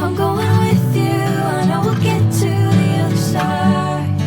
I'm going with you, I know we'll get to the other side.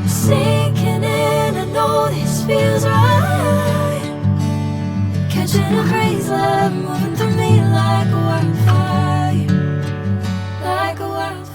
Sinking in, I know this feels right. Catching a crazy love moving through me like a wildfire, like a wildfire.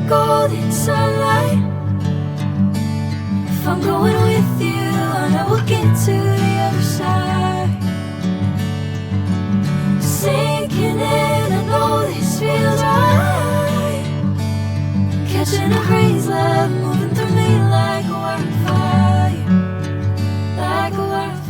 Golden sunlight. If I'm going with you, I know we'll get to the other side. Sinking in, I know this feels right. Catching a crazy love moving through me like a wildfire, like a wildfire.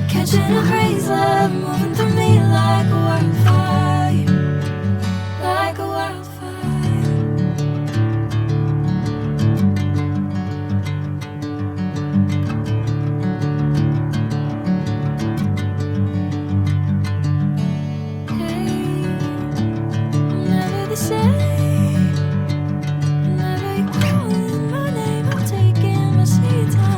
Catching a crazy love moving through me like a wildfire, like a wildfire. Hey, I'm never the same. Whenever you're calling my name, I'm taking my sweet time.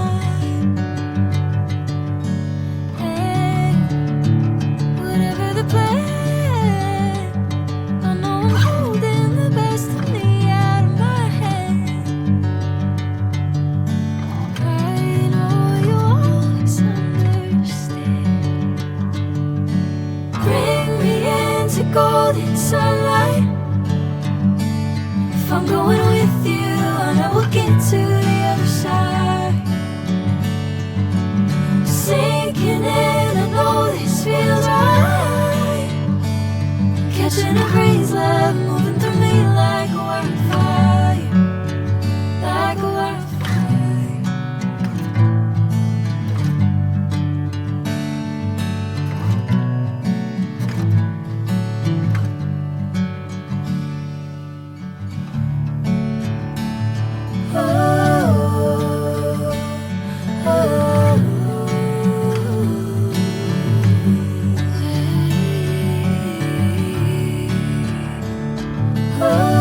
Golden sunlight. If I'm going with you, I know we'll get to the other side. Sinking in, I know this feels right. Catching a crazy love moving through me like a wildfire, like a wildfire. Oh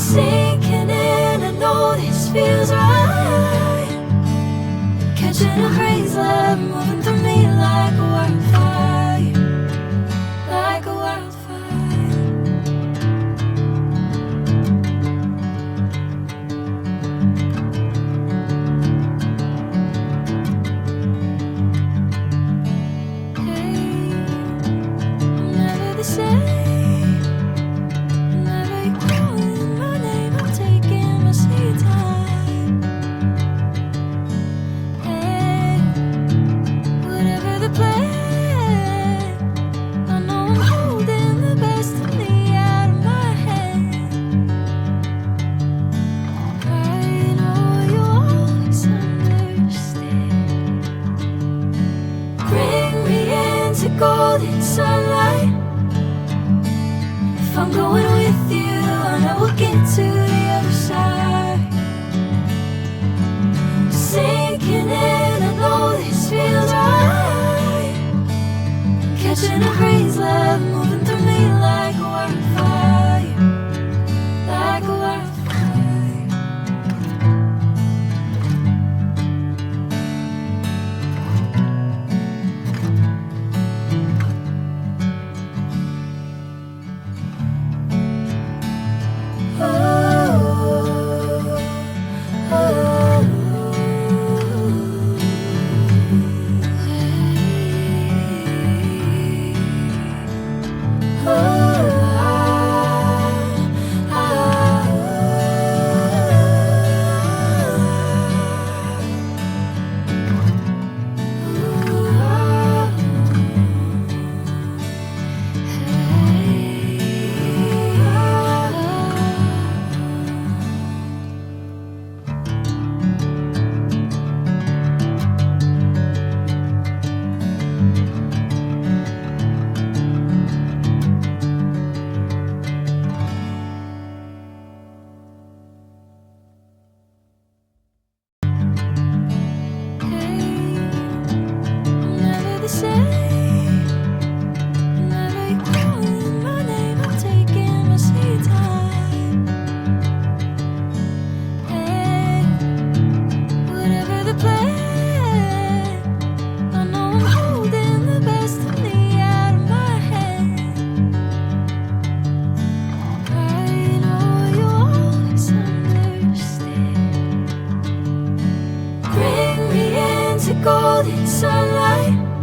Sinking in, I know this feels right. Catching a breeze, love moving through me like a wildfire, like a wildfire. Hey, I'm never the same. Golden sunlight. If I'm going with you, I know we'll get to the other side. Sinking in, I know this feels right. Catching a breeze, love moving through me like a wildfire, like a wildfire. Golden sunlight.